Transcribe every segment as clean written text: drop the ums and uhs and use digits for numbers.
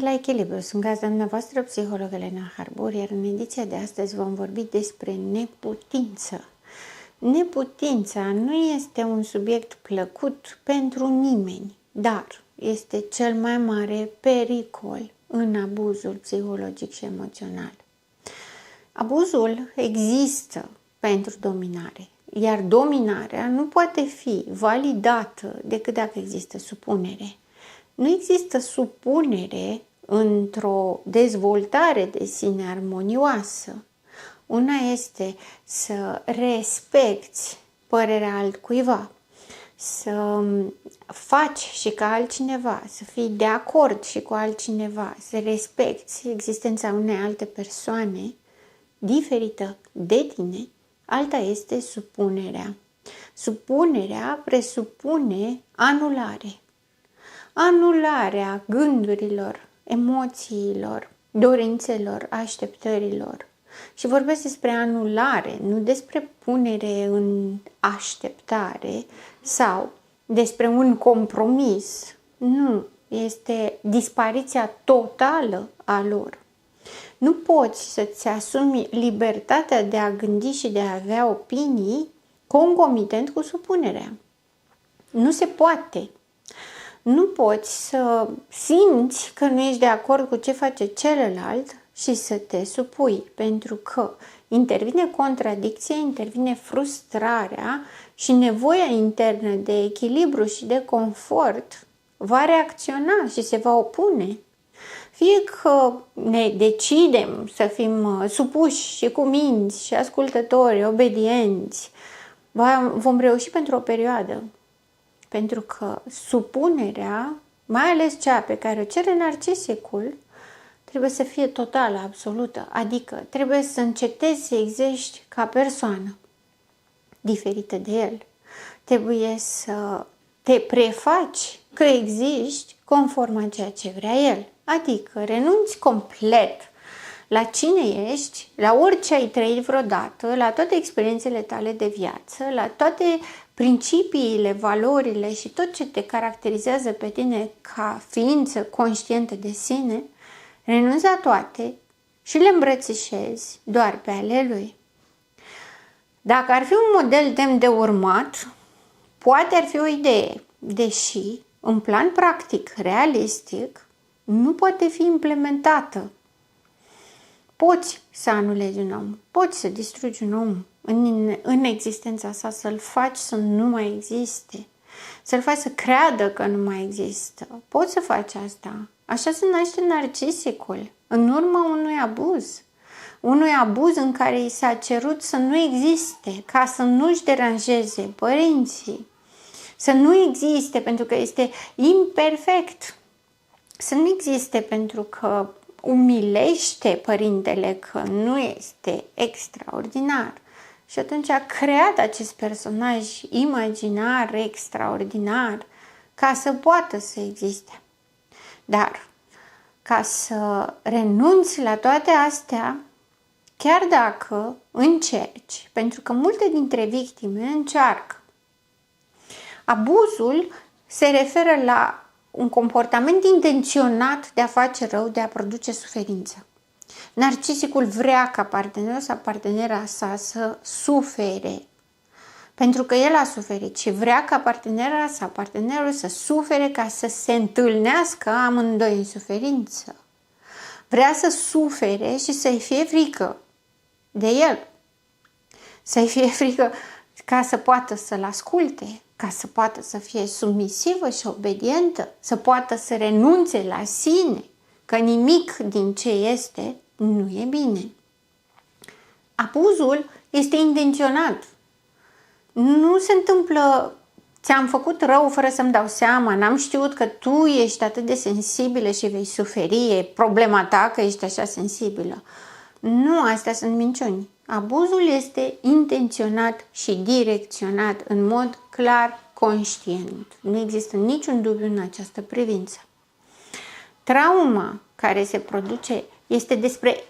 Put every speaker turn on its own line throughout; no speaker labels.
la Echilibru. Sunt gazda dumneavoastră, psiholog Elena Harbor, iar în ediția de astăzi vom vorbi despre neputință. Neputința nu este un subiect plăcut pentru nimeni, dar este cel mai mare pericol în abuzul psihologic și emoțional. Abuzul există pentru dominare, iar dominarea nu poate fi validată decât dacă există supunere. Nu există supunere într-o dezvoltare de sine armonioasă. Una este să respecti părerea altcuiva, să faci și ca altcineva, să fii de acord și cu altcineva, să respecti existența unei alte persoane diferită de tine. Alta este supunerea. Supunerea presupune anulare. Anularea gândurilor, emoțiilor, dorințelor, așteptărilor. Și vorbesc despre anulare, nu despre punere în așteptare sau despre un compromis. Nu, este dispariția totală a lor. Nu poți să-ți asumi libertatea de a gândi și de a avea opinii concomitent cu supunerea. Nu se poate. Nu poți să simți că nu ești de acord cu ce face celălalt și să te supui, pentru că intervine contradicția, intervine frustrarea și nevoia internă de echilibru și de confort va reacționa și se va opune. Fie că ne decidem să fim supuși și cuminți și ascultători, obedienți, vom reuși pentru o perioadă. Pentru că supunerea, mai ales cea pe care o cere narcisicul, trebuie să fie totală, absolută. Adică trebuie să încetezi să existi ca persoană diferită de el. Trebuie să te prefaci că existi conform a ceea ce vrea el. Adică renunți complet la cine ești, la orice ai trăit vreodată, la toate experiențele tale de viață, la toate principiile, valorile și tot ce te caracterizează pe tine ca ființă conștientă de sine, renunți la toate și le îmbrățișezi doar pe ale lui. Dacă ar fi un model demn de urmat, poate ar fi o idee, deși în plan practic, realistic, nu poate fi implementată. Poți să anulezi un om, poți să distrugi un om în existența sa, să-l faci să nu mai existe, să-l faci să creadă că nu mai există. Poți să faci asta. Așa se naște narcisicul, în urma unui abuz. Unui abuz în care i s-a cerut să nu existe, ca să nu-și deranjeze părinții, să nu existe pentru că este imperfect, să nu existe pentru că umilește părintele că nu este extraordinar. Și atunci a creat acest personaj imaginar, extraordinar, ca să poată să existe. Dar ca să renunți la toate astea, chiar dacă încerci, pentru că multe dintre victime încearcă. Abuzul se referă la un comportament intenționat de a face rău, de a produce suferință. Narcisicul vrea ca partenerul sau partenera sa să sufere, pentru că el a suferit și vrea ca partenera sau partenerul să sufere ca să se întâlnească amândoi în suferință. Vrea să sufere și să-i fie frică de el, să-i fie frică ca să poată să-l asculte, ca să poată să fie submisivă și obedientă, să poată să renunțe la sine, că nimic din ce este nu e bine. Abuzul este intenționat. Nu se întâmplă, ți-am făcut rău fără să-mi dau seama, n-am știut că tu ești atât de sensibilă și vei suferi, e problema ta că ești așa sensibilă. Nu, astea sunt minciuni. Abuzul este intenționat și direcționat în mod clar, conștient. Nu există niciun dubiu în această privință. Trauma care se produce este despre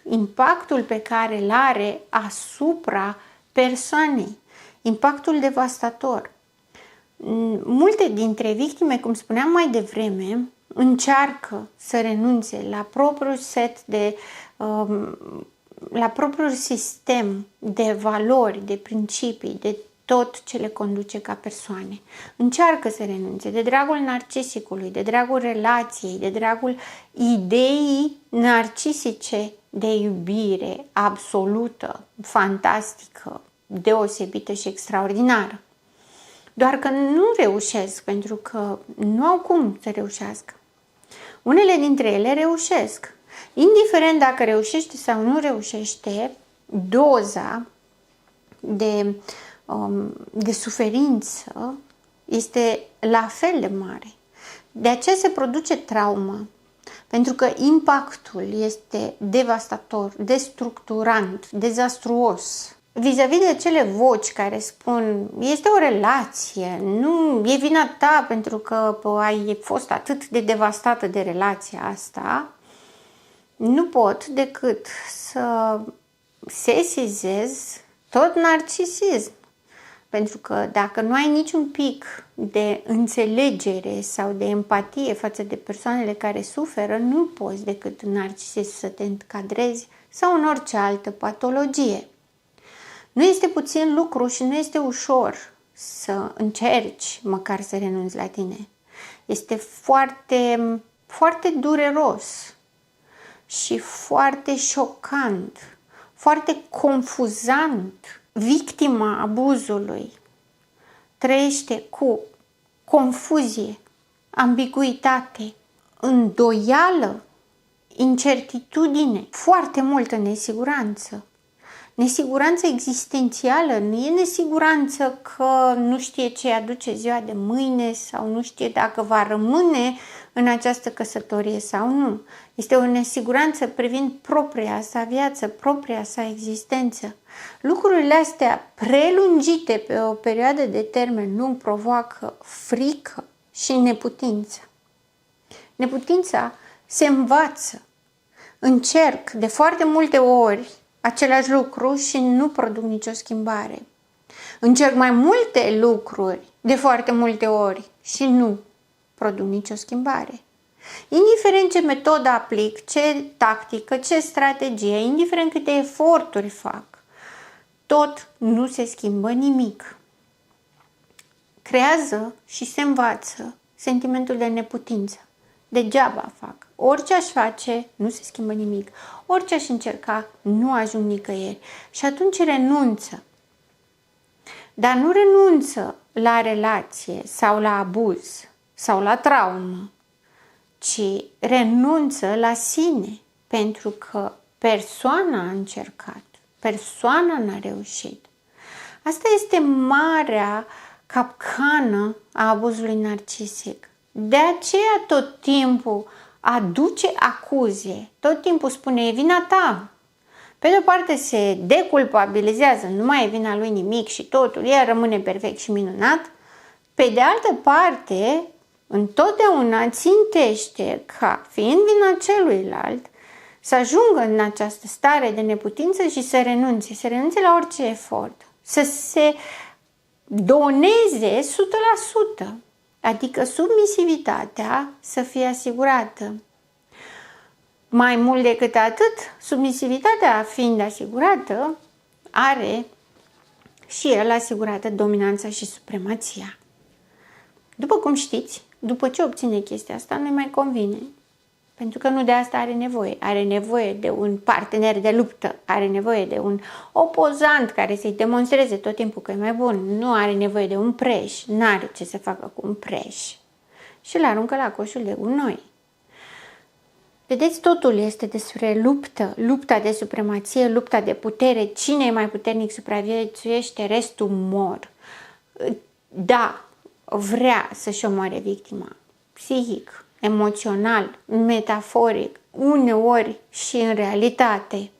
impactul pe care îl are asupra persoanei, impactul devastator. Multe dintre victime, cum spuneam mai devreme, încearcă să renunțe la propriul set de la propriul sistem de valori, de principii, de tot ce le conduce ca persoane. Încearcă să renunțe de dragul narcisicului, de dragul relației, de dragul ideii narcisice de iubire absolută, fantastică, deosebită și extraordinară. Doar că nu reușesc, pentru că nu au cum să reușească. Unele dintre ele reușesc. Indiferent dacă reușește sau nu reușește, doza de suferință este la fel de mare. De aceea se produce traumă, pentru că impactul este devastator, destructurant, dezastruos. Vis-a-vis de cele voci care spun este o relație, nu e vina ta pentru că ai fost atât de devastată de relația asta, nu pot decât să sesizez tot narcisism. Pentru că dacă nu ai niciun pic de înțelegere sau de empatie față de persoanele care suferă, nu poți decât în narcisism să te încadrezi sau în orice altă patologie. Nu este puțin lucru și nu este ușor să încerci măcar să renunți la tine. Este foarte, foarte dureros și foarte șocant, foarte confuzant. Victima abuzului trăiește cu confuzie, ambiguitate, îndoială, incertitudine, foarte multă nesiguranță. Nesiguranță existențială, nu e nesiguranță că nu știe ce aduce ziua de mâine sau nu știe dacă va rămâne în această căsătorie sau nu. Este o nesiguranță privind propria sa viață, propria sa existență. Lucrurile astea prelungite pe o perioadă de termen lung provoacă frică și neputință. Neputința se învață. Încerc de foarte multe ori același lucru și nu produc nicio schimbare. Încerc mai multe lucruri de foarte multe ori și nu produc nicio schimbare. Indiferent ce metodă aplic, ce tactică, ce strategie, indiferent câte eforturi fac, tot nu se schimbă nimic. Creează și se învață sentimentul de neputință. Degeaba fac. Orice aș face, nu se schimbă nimic. Orice aș încerca, nu ajung nicăieri. Și atunci renunță. Dar nu renunță la relație sau la abuz sau la traumă, ci renunță la sine, pentru că persoana a încercat, persoana n-a reușit. Asta este marea capcană a abuzului narcisic. De aceea tot timpul aduce acuzie, tot timpul spune e vina ta. Pe de o parte se deculpabilizează, nu mai e vina lui nimic și totul, el rămâne perfect și minunat. Pe de altă parte, întotdeauna țintește ca, fiind vina celuilalt, să ajungă în această stare de neputință și să renunțe la orice efort, să se doneze 100%, adică submisivitatea să fie asigurată. Mai mult decât atât, submisivitatea fiind asigurată, are și el asigurată dominanța și supremația. După cum știți, după ce obține chestia asta, nu-i mai convine. Pentru că nu de asta are nevoie. Are nevoie de un partener de luptă, are nevoie de un opozant care să-i demonstreze tot timpul că e mai bun. Nu are nevoie de un preș, n-are ce să facă cu un preș. Și îl aruncă la coșul de gunoi. Vedeți, totul este despre luptă, lupta de supremație, lupta de putere. Cine e mai puternic supraviețuiește, restul mor. Da, vrea să-și omoare victima, psihic, emoțional, metaforic, uneori și în realitate.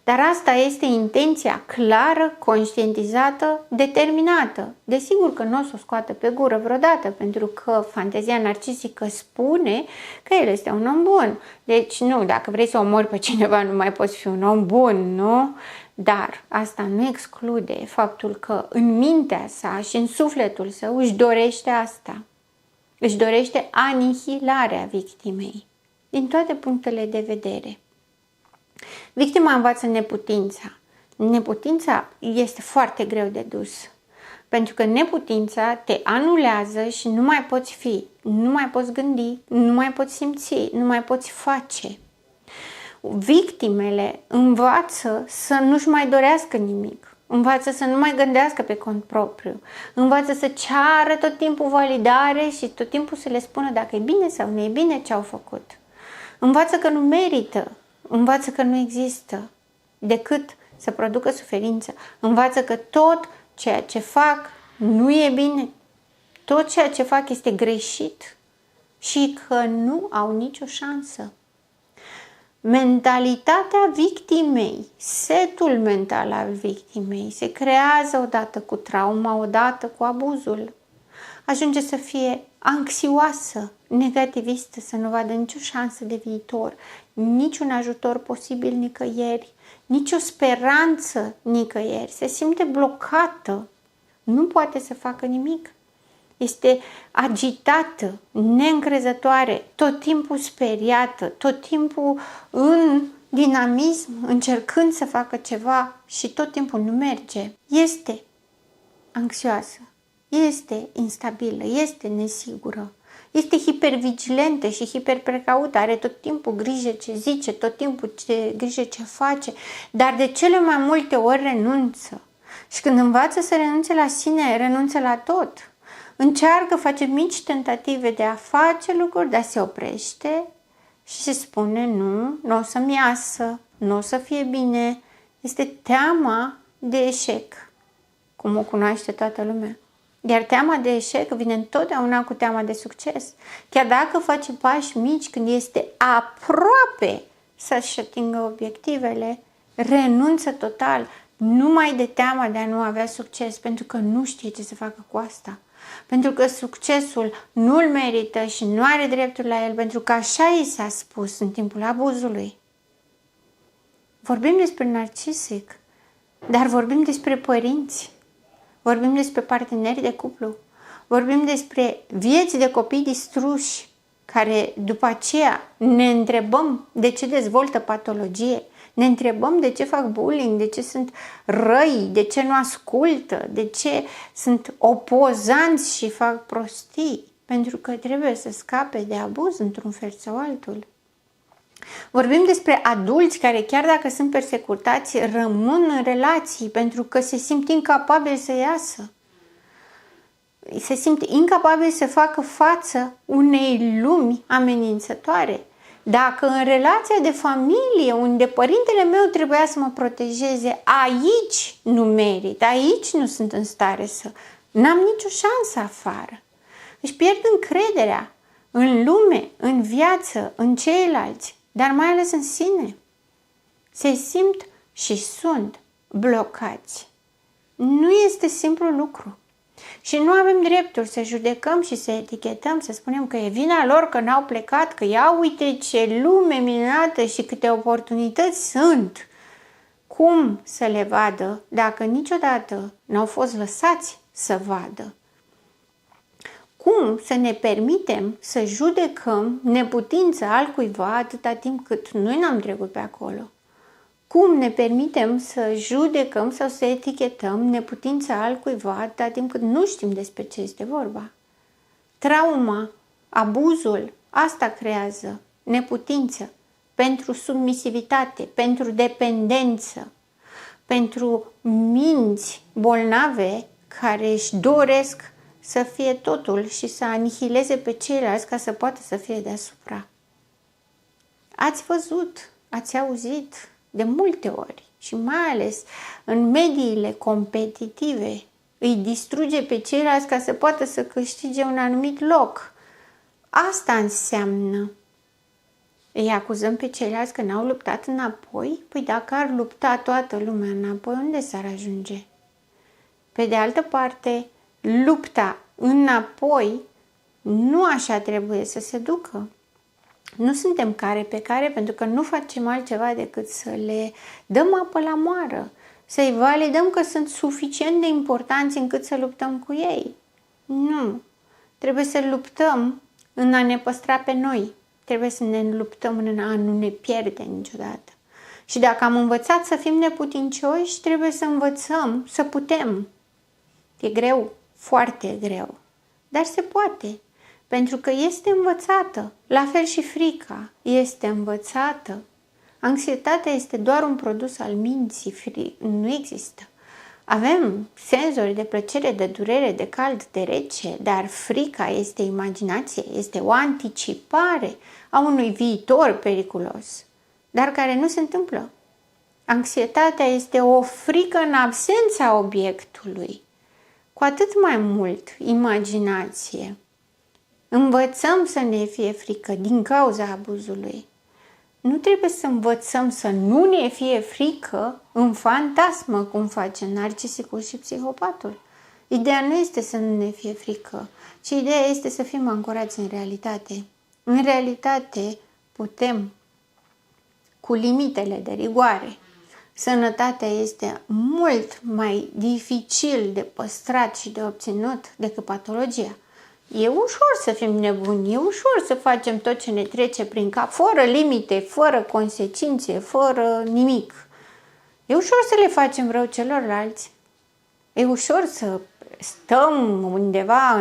Dar asta este intenția clară, conștientizată, determinată. Desigur că nu o să o scoată pe gură vreodată, pentru că fantezia narcisică spune că el este un om bun. Deci nu, dacă vrei să omori pe cineva, nu mai poți fi un om bun, nu? Dar asta nu exclude faptul că în mintea sa și în sufletul său își dorește asta. Își dorește anihilarea victimei, din toate punctele de vedere. Victima învață neputința. Neputința este foarte greu de dus, pentru că neputința te anulează și nu mai poți fi, nu mai poți gândi, nu mai poți simți, nu mai poți face. Victimele învață să nu-și mai dorească nimic, învață să nu mai gândească pe cont propriu, învață să ceară tot timpul validare și tot timpul să le spună dacă e bine sau nu e bine ce au făcut. Învață că nu merită, învață că nu există decât să producă suferință, învață că tot ceea ce fac nu e bine, tot ceea ce fac este greșit și că nu au nicio șansă. Mentalitatea victimei, setul mental al victimei se creează odată cu trauma, odată cu abuzul. Ajunge să fie anxioasă, negativistă, să nu vadă nicio șansă de viitor, niciun ajutor posibil nicăieri, nicio speranță nicăieri, se simte blocată, nu poate să facă nimic. Este agitată, neîncrezătoare, tot timpul speriată, tot timpul în dinamism, încercând să facă ceva și tot timpul nu merge. Este anxioasă, este instabilă, este nesigură, este hipervigilentă și hiperprecaută, are tot timpul grijă ce zice, tot timpul grijă ce face, dar de cele mai multe ori renunță. Și când învață să renunțe la sine, renunță la tot. Încearcă, face mici tentative de a face lucruri, dar se oprește și spune nu o să-mi iasă, nu o să fie bine. Este teama de eșec, cum o cunoaște toată lumea. Iar teama de eșec vine întotdeauna cu teama de succes. Chiar dacă face pași mici, când este aproape să-și atingă obiectivele, renunță total, numai de teama de a nu avea succes, pentru că nu știe ce să facă cu asta. Pentru că succesul nu-l merită și nu are dreptul la el, pentru că așa i s-a spus în timpul abuzului. Vorbim despre narcisic, dar vorbim despre părinți, vorbim despre parteneri de cuplu, vorbim despre vieți de copii distruși, care după aceea ne întrebăm de ce dezvoltă patologie, ne întrebăm de ce fac bullying, de ce sunt răi, de ce nu ascultă, de ce sunt opozanți și fac prostii, pentru că trebuie să scape de abuz într-un fel sau altul. Vorbim despre adulți care, chiar dacă sunt persecutați, rămân în relații pentru că se simt incapabili să iasă. Se simt incapabili să facă față unei lumi amenințătoare. Dacă în relația de familie, unde părintele meu trebuia să mă protejeze, aici nu merit, aici nu sunt în stare să... N-am nicio șansă afară. Își pierd încrederea în lume, în viață, în ceilalți, dar mai ales în sine. Se simt și sunt blocați. Nu este simplu lucru. Și nu avem dreptul să judecăm și să etichetăm, să spunem că e vina lor că n-au plecat, că ia uite ce lume minunată și câte oportunități sunt. Cum să le vadă dacă niciodată n-au fost lăsați să vadă? Cum să ne permitem să judecăm neputința altcuiva atâta timp cât noi n-am trecut pe acolo? Cum ne permitem să judecăm sau să etichetăm neputința altcuiva atâta timp cât nu știm despre ce este vorba? Trauma, abuzul, asta creează neputință pentru submisivitate, pentru dependență, pentru minți bolnave care își doresc să fie totul și să anihileze pe ceilalți ca să poată să fie deasupra. Ați văzut, ați auzit de multe ori și mai ales în mediile competitive îi distruge pe ceilalți ca să poată să câștige un anumit loc. Asta înseamnă. Îi acuzăm pe ceilalți că n-au luptat înapoi? Păi dacă ar lupta toată lumea înapoi, unde s-ar ajunge? Pe de altă parte, lupta înapoi nu așa trebuie să se ducă. Nu suntem care pe care pentru că nu facem altceva decât să le dăm apă la moară, să-i validăm că sunt suficient de importanți încât să luptăm cu ei. Nu. Trebuie să luptăm în a ne păstra pe noi. Trebuie să ne luptăm în a nu ne pierde niciodată. Și dacă am învățat să fim neputincioși, trebuie să învățăm să putem. E greu, foarte greu, dar se poate, pentru că este învățată. La fel și frica este învățată. Anxietatea este doar un produs al minții, nu există. Avem senzori de plăcere, de durere, de cald, de rece, dar frica este imaginație, este o anticipare a unui viitor periculos, dar care nu se întâmplă. Anxietatea este o frică în absența obiectului. Cu atât mai mult imaginație. Învățăm să ne fie frică din cauza abuzului. Nu trebuie să învățăm să nu ne fie frică în fantasmă, cum face narcisicul și psihopatul. Ideea nu este să nu ne fie frică, ci ideea este să fim ancorați în realitate. În realitate putem, cu limitele de rigoare. Sănătatea este mult mai dificil de păstrat și de obținut decât patologia. E ușor să fim nebuni, e ușor să facem tot ce ne trece prin cap, fără limite, fără consecințe, fără nimic. E ușor să le facem rău celorlalți. E ușor să stăm undeva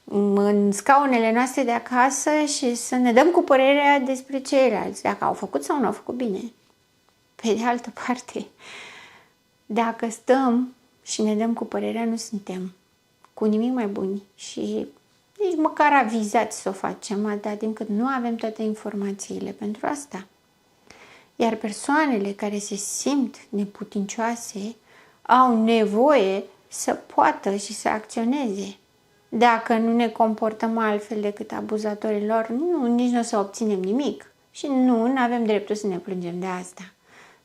în scaunele noastre de acasă și să ne dăm cu părerea despre ceilalți, dacă au făcut sau nu au făcut bine. Pe de altă parte, dacă stăm și ne dăm cu părerea, nu suntem cu nimic mai buni și nici măcar avizați să o facem, atâta timp cât nu avem toate informațiile pentru asta. Iar persoanele care se simt neputincioase au nevoie să poată și să acționeze. Dacă nu ne comportăm altfel decât abuzatorii lor, nici nu o să obținem nimic și nu avem dreptul să ne plângem de asta.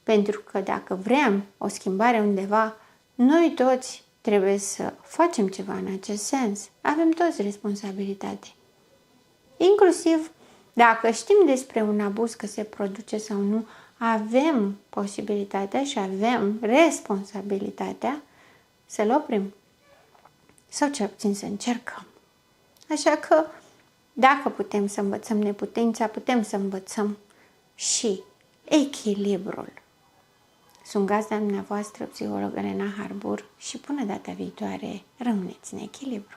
Pentru că dacă vrem o schimbare undeva, noi toți trebuie să facem ceva în acest sens. Avem toți responsabilitate. Inclusiv dacă știm despre un abuz că se produce sau nu, avem posibilitatea și avem responsabilitatea să-l oprim. Sau cel puțin să încercăm. Așa că dacă putem să învățăm neputința, putem să învățăm și echilibrul. Sunt gazda dumneavoastră, psiholog Elena Harbur, și până data viitoare, rămâneți în echilibru.